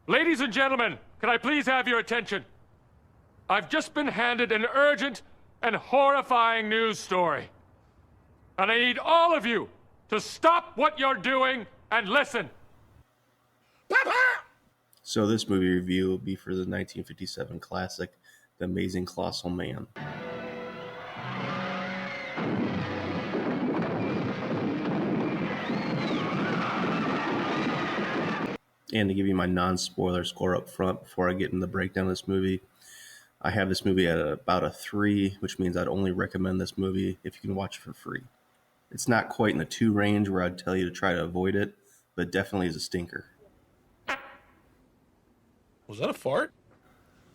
Ladies and gentlemen, can I please have your attention? I've just been handed an urgent and horrifying news story. And I need all of you to stop what you're doing and listen. So this movie review will be for the 1957 classic, The Amazing Colossal Man. And to give you my non-spoiler score up front before I get in the breakdown of this movie, I have this movie at about a 3, which means I'd only recommend this movie if you can watch it for free. It's not quite in the 2 range where I'd tell you to try to avoid it, but it definitely is a stinker. Was that a fart?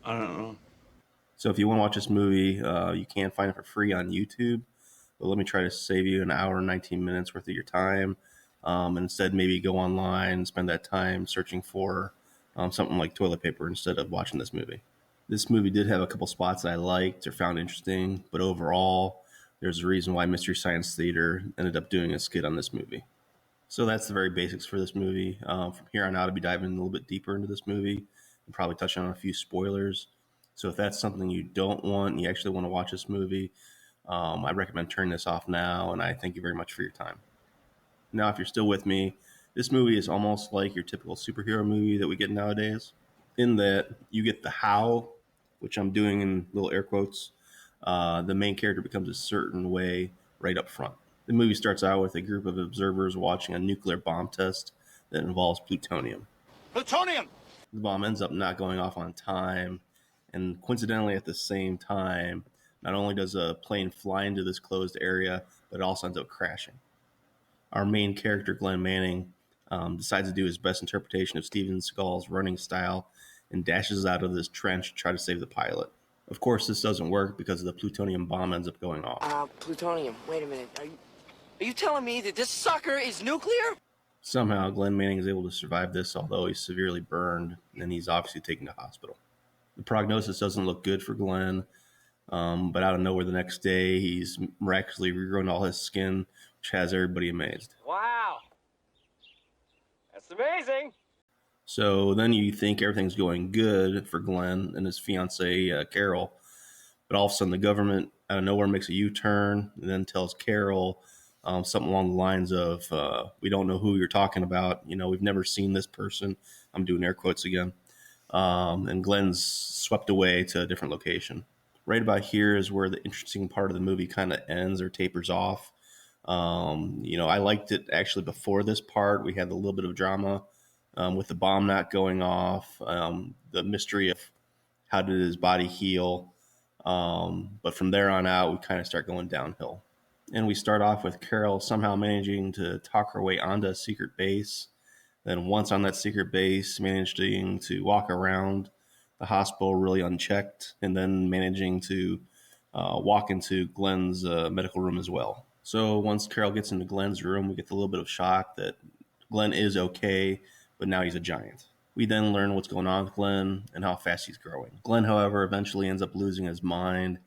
I don't know. So if you want to watch this movie, you can find it for free on YouTube. But let me try to save you an hour and 19 minutes worth of your time. And instead, maybe go online and spend that time searching for something like toilet paper instead of watching this movie. This movie did have a couple spots that I liked or found interesting, but overall, there's a reason why Mystery Science Theater ended up doing a skit on this movie. So that's the very basics for this movie. From here on out, I'll be diving a little bit deeper into this movie and probably touching on a few spoilers. So if that's something you don't want and you actually want to watch this movie, I recommend turning this off now, and I thank you very much for your time. Now, if you're still with me, this movie is almost like your typical superhero movie that we get nowadays, in that you get the how, which I'm doing in little air quotes. The main character becomes a certain way right up front. The movie starts out with a group of observers watching a nuclear bomb test that involves plutonium. Plutonium! The bomb ends up not going off on time, and coincidentally at the same time, not only does a plane fly into this closed area, but it also ends up crashing. Our main character, Glenn Manning, decides to do his best interpretation of Steven Seagal's running style and dashes out of this trench to try to save the pilot. Of course, this doesn't work because the plutonium bomb ends up going off. Plutonium. Wait a minute. Are you telling me that this sucker is nuclear? Somehow, Glenn Manning is able to survive this, although he's severely burned, and he's obviously taken to hospital. The prognosis doesn't look good for Glenn, but out of nowhere the next day, he's miraculously regrown all his skin, which has everybody amazed. Wow. That's amazing. So then you think everything's going good for Glenn and his fiancee, Carol, but all of a sudden the government out of nowhere makes a U-turn and then tells Carol something along the lines of, we don't know who you're talking about. You know, we've never seen this person. I'm doing air quotes again. And Glenn's swept away to a different location. Right about here is where the interesting part of the movie kind of ends or tapers off. I liked it actually before this part. We had a little bit of drama with the bomb not going off, the mystery of how did his body heal. But from there on out, we kind of start going downhill. And we start off with Carol somehow managing to talk her way onto a secret base. Then once on that secret base, managing to walk around the hospital really unchecked, and then managing to walk into Glenn's medical room as well. So once Carol gets into Glenn's room, we get a little bit of shock that Glenn is okay, but now he's a giant. We then learn what's going on with Glenn and how fast he's growing. Glenn, however, eventually ends up losing his mind.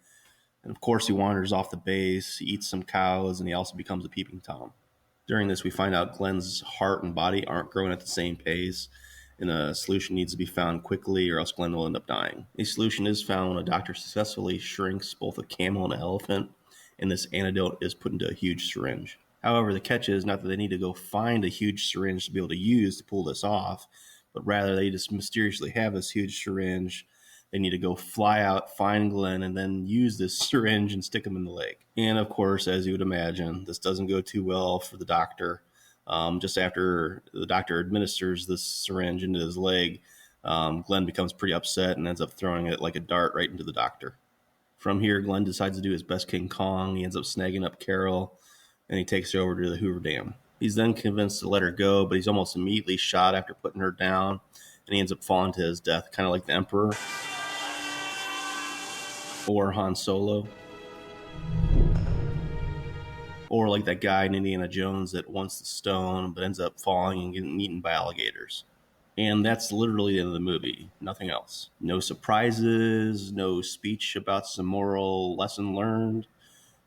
And of course, he wanders off the base, he eats some cows, and he also becomes a peeping Tom. During this, we find out Glenn's heart and body aren't growing at the same pace, and a solution needs to be found quickly or else Glenn will end up dying. A solution is found when a doctor successfully shrinks both a camel and an elephant, and this antidote is put into a huge syringe. However, the catch is not that they need to go find a huge syringe to be able to use to pull this off, but rather they just mysteriously have this huge syringe. They need to go fly out, find Glenn, and then use this syringe and stick him in the leg. And of course, as you would imagine, this doesn't go too well for the doctor. Just after the doctor administers this syringe into his leg, Glenn becomes pretty upset and ends up throwing it like a dart right into the doctor. From here, Glenn decides to do his best King Kong. He ends up snagging up Carol, and he takes her over to the Hoover Dam. He's then convinced to let her go, but he's almost immediately shot after putting her down, and he ends up falling to his death, kind of like the Emperor or Han Solo, or like that guy in Indiana Jones that wants the stone but ends up falling and getting eaten by alligators. And that's literally the end of the movie. Nothing else. No surprises, no speech about some moral lesson learned,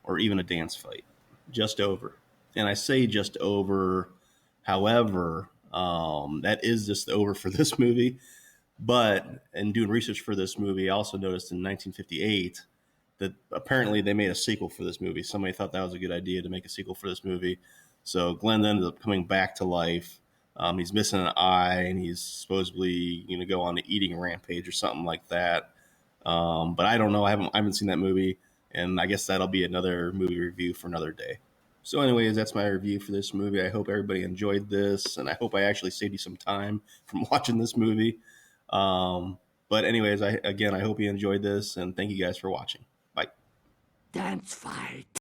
or even a dance fight. Just over. And I say just over, however, that is just over for this movie. But in doing research for this movie, I also noticed in 1958 that apparently they made a sequel for this movie. Somebody thought that was a good idea to make a sequel for this movie. So Glenn ended up coming back to life. He's missing an eye, and he's supposedly going to go on an eating rampage or something like that. But I don't know. I haven't seen that movie, and I guess that'll be another movie review for another day. So, anyways, that's my review for this movie. I hope everybody enjoyed this, and I hope I actually saved you some time from watching this movie. But anyways, I hope you enjoyed this, and thank you guys for watching. Bye. Dance fight.